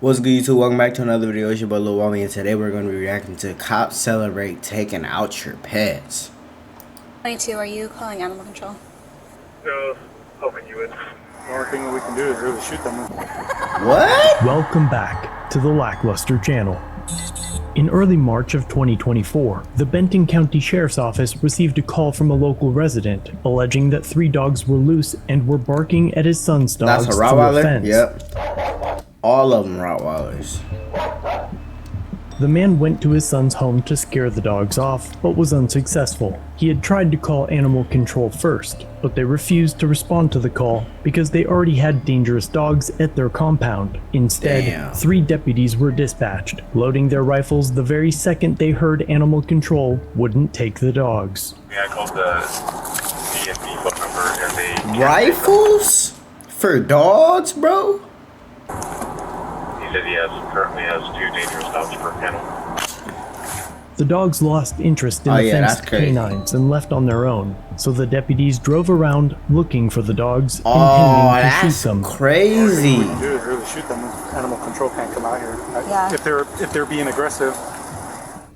What's good, YouTube? Welcome back to another video. It's your boy Lil Wally, and today we're going to be reacting to cops celebrate taking out your pets. 22, are you calling animal control? No, hoping you would. The only thing that we can do is really shoot them. What? Welcome back to the Lackluster channel. In early March of 2024, the Benton County Sheriff's Office received a call from a local resident alleging that 3 dogs were loose and were barking at his son's dogs That's a through a Rottweiler? fence. Yep. All of them Rottweilers. The man went to his son's home to scare the dogs off, but was unsuccessful. He had tried to call animal control first, but they refused to respond to the call because they already had dangerous dogs at their compound. Instead, Damn. 3 deputies were dispatched, loading their rifles the very second they heard animal control wouldn't take the dogs. Yeah, I called the DMV phone number and they... Rifles? For dogs, bro? He said he currently has 2 dangerous dogs per kennel. The dogs lost interest in Oh, the yeah, that's fenced crazy. canines and left on their own, so the deputies drove around looking for the dogs, Oh, intending to shoot that's them. crazy. What we can do is really shoot them. Animal control can't come out here. Yeah. If they're being aggressive.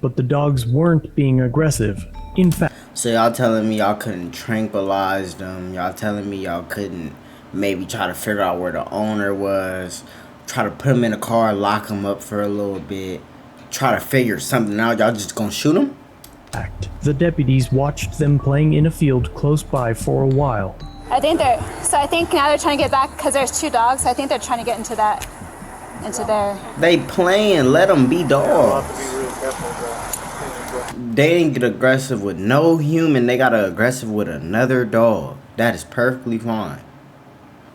But the dogs weren't being aggressive. In fact, So y'all telling me y'all couldn't tranquilize them? Y'all telling me y'all couldn't maybe try to figure out where the owner was? Try to put them in a car, lock them up for a little bit? Try to figure something out? Y'all just gonna shoot them? the deputies watched them playing in a field close by for a while. I think now they're trying to get back because there's 2 dogs. I think they're trying to get into there. They playing. Let them be We'll have dogs. to be really careful with that. They didn't get aggressive with no human. They got aggressive with another dog. That is perfectly fine.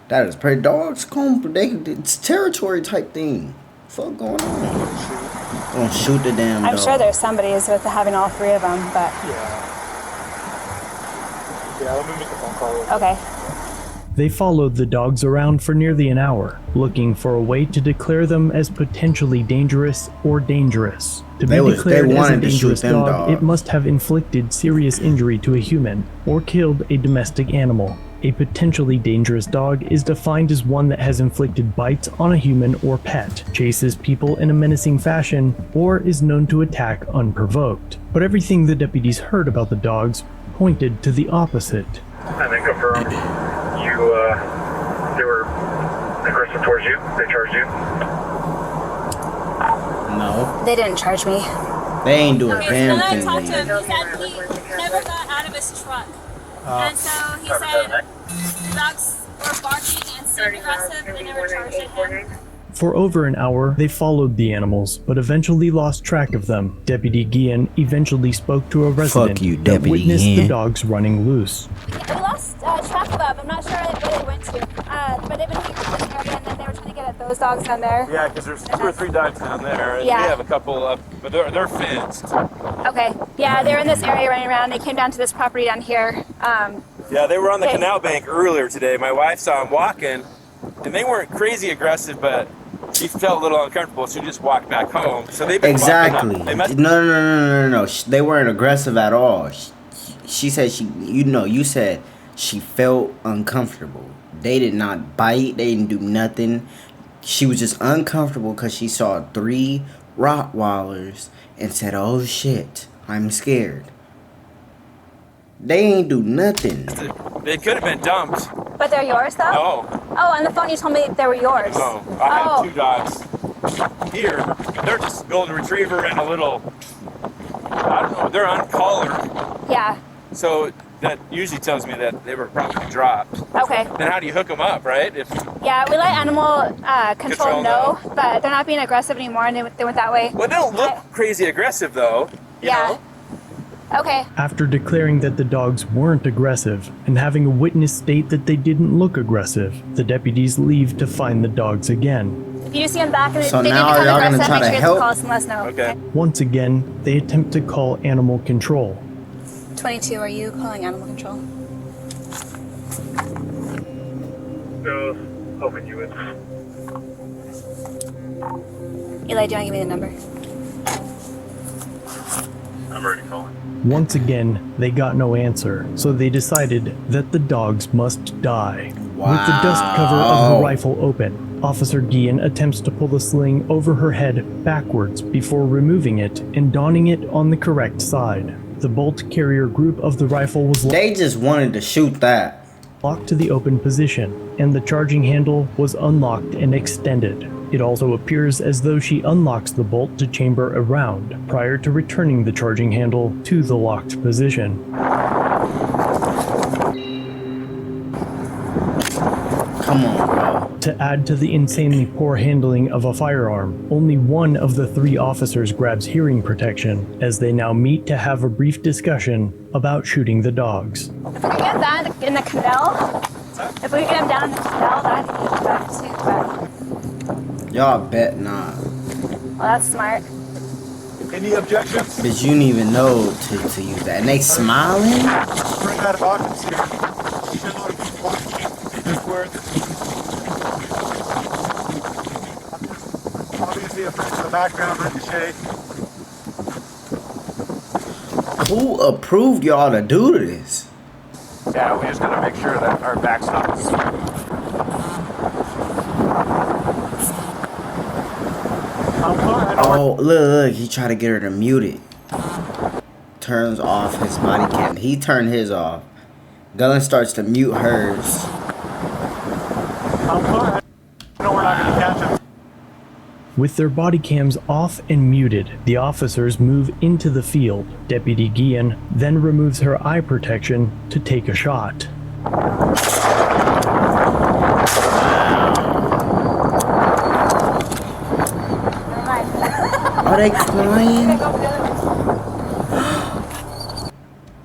That is pretty. Dogs it's territory type thing. Fuck going on? Gonna shoot the damn dog. I'm sure there's somebody is with having all 3 of them, but Yeah, let me make a phone call. okay. They followed the dogs around for nearly an hour, looking for a way to declare them as potentially dangerous or dangerous. To be declared as a wanted to shoot dangerous them dog, dogs. it must have inflicted serious injury to a human or killed a domestic animal. A potentially dangerous dog is defined as one that has inflicted bites on a human or pet, chases people in a menacing fashion, or is known to attack unprovoked. But everything the deputies heard about the dogs pointed to the opposite. And then confirm they were aggressive towards you. They charged you. No, They didn't charge me. they ain't doing a Okay, so then I damn talked to thing. him. He said he never got out of his truck. And so he said the dogs were barking and seemed aggressive. They never charged at him. For over an hour, they followed the animals, but eventually lost track of them. Deputy Guillen eventually spoke to a resident you, that Deputy witnessed the Guillen. dogs running loose. We lost track of them. I'm not sure where they went to. But they've been here in this area, and then they were trying to get at Those dogs down there. Yeah, because there's 2 or 3 dogs down there, and Yeah. we have a couple up, but they're fenced. Okay. Yeah, they're in this area running around. They came down to this property down here. Yeah, they were on the Okay. canal bank earlier today. My wife saw them walking, and they weren't crazy aggressive, but she felt a little uncomfortable. She just walked back home. So they've been Exactly. walking up. They must. No. They weren't aggressive at all. She said you said she felt uncomfortable. They did not bite. They didn't do nothing. She was just uncomfortable because she saw 3 Rottweilers and said, "Oh shit, I'm scared." They ain't do nothing. They could have been dumped. But they're yours, though? Oh, Oh, on the phone you told me they were yours. no. I Oh. have 2 dogs here. They're just golden retriever and a little, I don't know, they're uncollared. Yeah. So that usually tells me that they were probably dropped. Okay. Then how do you hook them up, right? Yeah, we let animal control Control know, but they're not being aggressive anymore, and they went that way. Well, they don't look crazy aggressive, though. You Yeah. know? Okay. After declaring that the dogs weren't aggressive and having a witness state that they didn't look aggressive, the deputies leave to find the dogs again. If you see them back and So they do now become y'all gonna aggressive, try make to sure you help? call us and let us know. Okay. Once again, they attempt to call animal control. 22, are you calling animal control? No, hoping you would. Eli, do you want to give me the number? I'm already calling. Once again, they got no answer, so they decided that the dogs must die. With the dust cover of Wow. the rifle open, Officer Guillen attempts to pull the sling over her head backwards before removing it and donning it on the correct side. The bolt carrier group of the rifle was They just wanted to shoot that. locked to the open position, and the charging handle was unlocked and extended. It also appears as though she unlocks the bolt to chamber a round prior to returning the charging handle to the locked position. Come on, bro. To add to the insanely poor handling of a firearm, only one of the 3 officers grabs hearing protection as they now meet to have a brief discussion about shooting the dogs. If we could get that in the canal, if we could get him down in the canal, that'd be better too. But, Y'all bet not. well, that's smart. Any objections? But you didn't even know to use that. And they smiling? Bring that about us here. Obviously, affects the background ricochet. Who approved y'all to do this? Yeah, we just gotta make sure that our backstop is. Oh, look, he tried to get her to mute it. Turns off his body cam. He turned his off. Guillen starts to mute hers. No, we're not gonna catch him. With their body cams off and muted, the officers move into the field. Deputy Guillen then removes her eye protection to take a shot. Are they crying?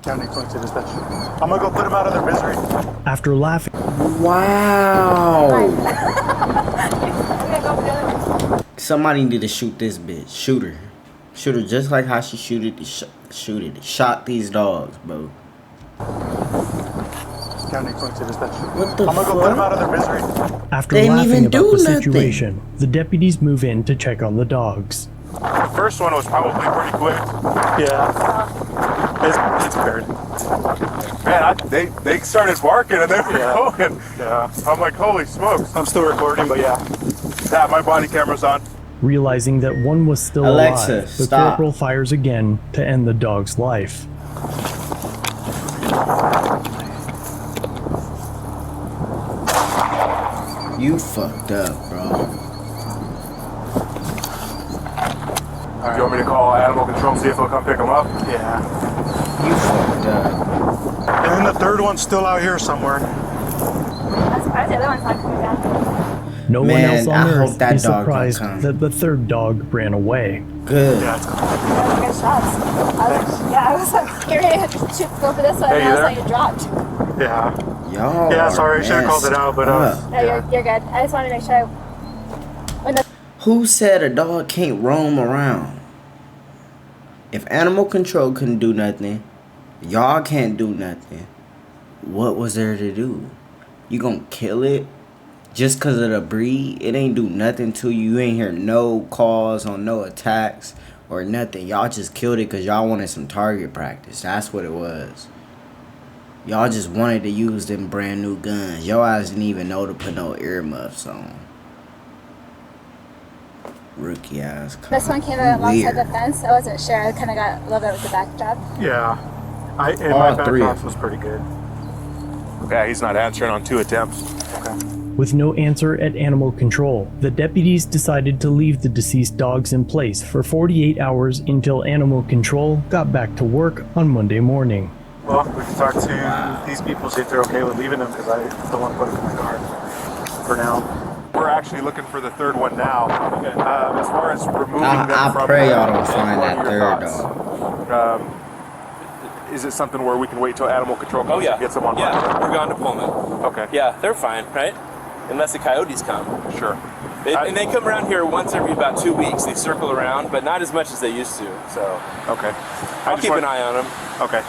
County to dispatch. I'm gonna go put him out of their misery. After laughing, Wow. Somebody need to shoot this bitch. Shoot her. Shoot her just like how she shot these dogs, bro. County to dispatch. What the I'm gonna go put him fuck? out of their misery. after They didn't laughing even about do the nothing. situation, the deputies move in to check on the dogs. The first one was probably pretty quick. Yeah. It's paired. Man, they started barking and they were going. Yeah. I'm like, holy smokes. I'm still recording, but yeah. Yeah, my body camera's on. Realizing that one was still Alexa, alive, the stop. corporal fires again to end the dog's life. You fucked up, bro. Do you want me to call animal control, see if they'll come pick them up? Yeah. You fucked up. And then the third one's still out here somewhere. I'm surprised the other one's not coming down. No Man, one else I on hope Earth that is dog don't surprised come. that the third dog ran away. Good. Yeah, it's cool. Good shots. I was like, scared to shoot, go for this one, Hey, and you I was there? like, it dropped. Yeah. Y'all Yeah, are sorry, I should've called it out, but, messed up. No, you're good. I just wanted to make sure when the Who said a dog can't roam around? If animal control couldn't do nothing, y'all can't do nothing. What was there to do? You gonna kill it just cause of the breed? It ain't do nothing to you. You ain't hear no calls on no attacks or nothing. Y'all just killed it cause y'all wanted some target practice. That's what it was. Y'all just wanted to use them brand new guns. Y'all guys didn't even know to put no earmuffs on. Rookie ass. this one came alongside Weird. the fence, I wasn't sure. I kind of got a little bit with the backdrop. Yeah. And All my three backdrop of was pretty good. Yeah, he's not answering on 2 attempts. With no answer at animal control, the deputies decided to leave the deceased dogs in place for 48 hours until animal control got back to work on Monday morning. Well, we can talk to these people, see if they're okay with leaving them, because I don't want to put them in my car for now. We're actually looking for the third one now. As far as removing them I from pray the- y'all don't find what that are your third thoughts? Is it something where we can wait till animal control comes and gets them on? Yeah, we're gone to Pullman. Okay. Yeah, they're fine, right? Unless the coyotes come. Sure. And they come around here once every about 2 weeks. They circle around, but not as much as they used to. So Okay. I'll keep an eye on them. Okay.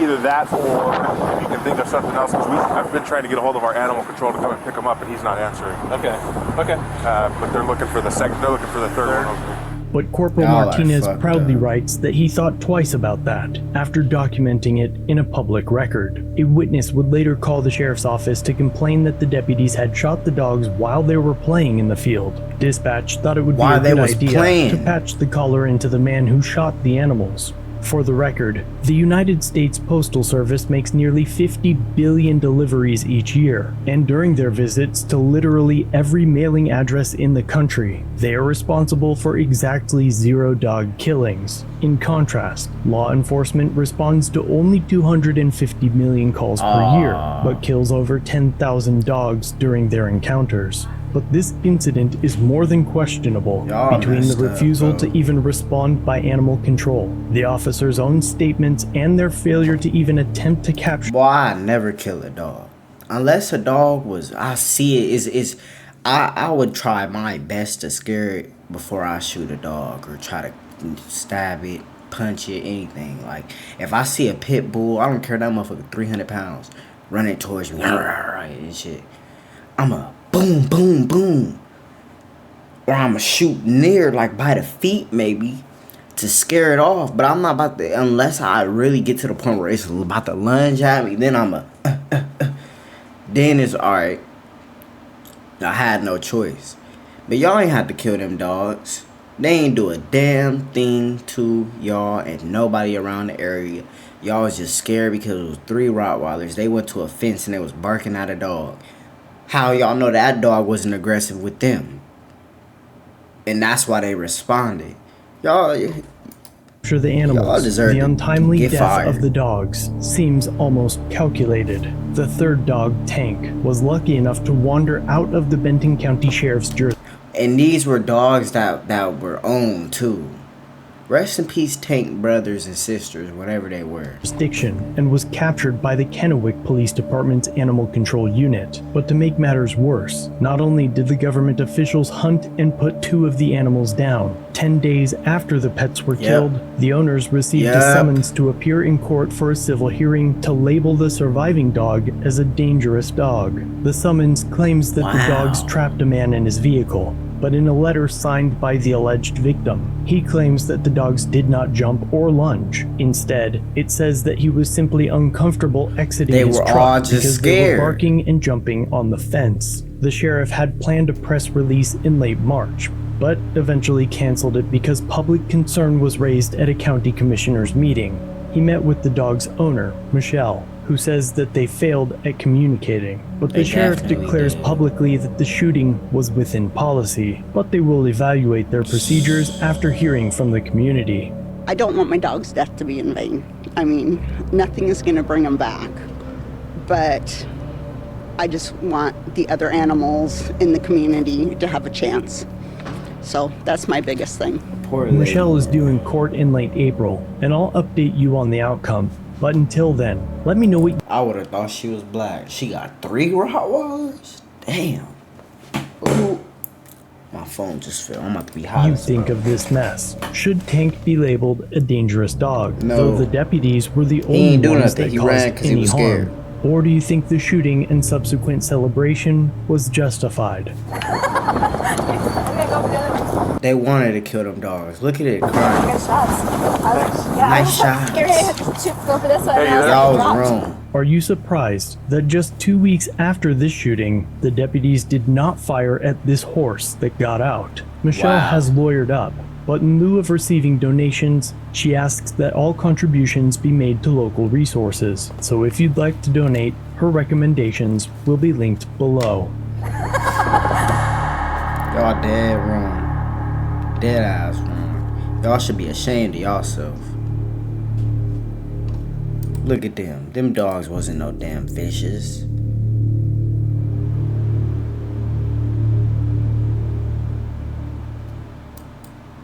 Either that or if you can think of something else. Because I've been trying to get a hold of our animal control to come and pick him up, and he's not answering. Okay. Okay. But they're looking for the second. They're looking for the third one. But Corporal Y'all are Martinez fucked proudly up. writes that he thought twice about that after documenting it in a public record. A witness would later call the sheriff's office to complain that the deputies had shot the dogs while they were playing in the field. Dispatch thought it would be While a they good was idea playing. to patch the caller into the man who shot the animals. For the record, the United States Postal Service makes nearly 50 billion deliveries each year, and during their visits to literally every mailing address in the country, they are responsible for exactly 0 dog killings. In contrast, law enforcement responds to only 250 million calls per year, but kills over 10,000 dogs during their encounters. But this incident is more than questionable Y'all between the messed up, refusal bro. to even respond by animal control, the officer's own statements, and their failure to even attempt to capture. Boy, I never kill a dog. Unless a dog was, I see it, I would try my best to scare it before I shoot a dog or try to stab it, punch it, anything. Like, if I see a pit bull, I don't care that motherfucker 300 pounds running towards me and shit. I'ma boom, boom, boom. Or I'ma shoot near, like by the feet maybe, to scare it off. But I'm not about to, unless I really get to the point where it's about to lunge at me, then I'ma, then it's alright. I had no choice. But y'all ain't have to kill them dogs. They ain't do a damn thing to y'all and nobody around the area. Y'all was just scared because it was 3 Rottweilers. They went to a fence and they was barking at a dog. How y'all know that dog wasn't aggressive with them? And that's why they responded. Y'all The Y'all animals, deserve the to untimely get death fired. of the dogs seems almost calculated. The third dog, Tank, was lucky enough to wander out of the Benton County Sheriff's And these were dogs that were owned too. Rest in peace, Tank brothers and sisters, whatever they were. jurisdiction and was captured by the Kennewick Police Department's Animal Control Unit. But to make matters worse, not only did the government officials hunt and put 2 of the animals down, 10 days after the pets were killed, the owners received a summons to appear in court for a civil hearing to label the surviving dog as a dangerous dog. The summons claims that the dogs trapped a man in his vehicle, but in a letter signed by the alleged victim, he claims that the dogs did not jump or lunge. Instead, it says that he was simply uncomfortable exiting They his were truck all just because they scared. were barking and jumping on the fence. The sheriff had planned a press release in late March, but eventually canceled it because public concern was raised at a county commissioner's meeting. He met with the dog's owner, Michelle, who says that they failed at communicating. But the They sheriff definitely declares did. publicly that the shooting was within policy, but they will evaluate their procedures after hearing from the community. I don't want my dog's death to be in vain. I mean, nothing is going to bring him back. But I just want the other animals in the community to have a chance. So that's my biggest thing. Poor lady. Michelle is due in court in late April, and I'll update you on the outcome. But until then, let me know what I would have thought she was black. She got 3 Rottweilers? Damn. Ooh. My phone just fell. I'm about to be hot. you as think fuck. of this mess. Should Tank be labeled a dangerous dog? No. Though the deputies were the He only ain't do ones nothing. that He caused ran 'cause he any was harm. scared. Or do you think the shooting and subsequent celebration was justified? They wanted to kill them dogs. Look at it. Good Crying. shots. Nice shots. Scared I had to go for this one. Hey, and I was Y'all like, was dropped. wrong. Are you surprised that just 2 weeks after this shooting, the deputies did not fire at this horse that got out? Michelle Wow. has lawyered up, but in lieu of receiving donations, she asks that all contributions be made to local resources. So if you'd like to donate, her recommendations will be linked below. Y'all dead wrong. Dead ass wrong. Y'all should be ashamed of yourself. Look at them. Them dogs wasn't no damn vicious.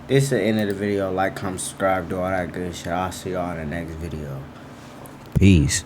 This is the end of the video. Like, comment, subscribe, do all that good shit. I'll see y'all in the next video. Peace.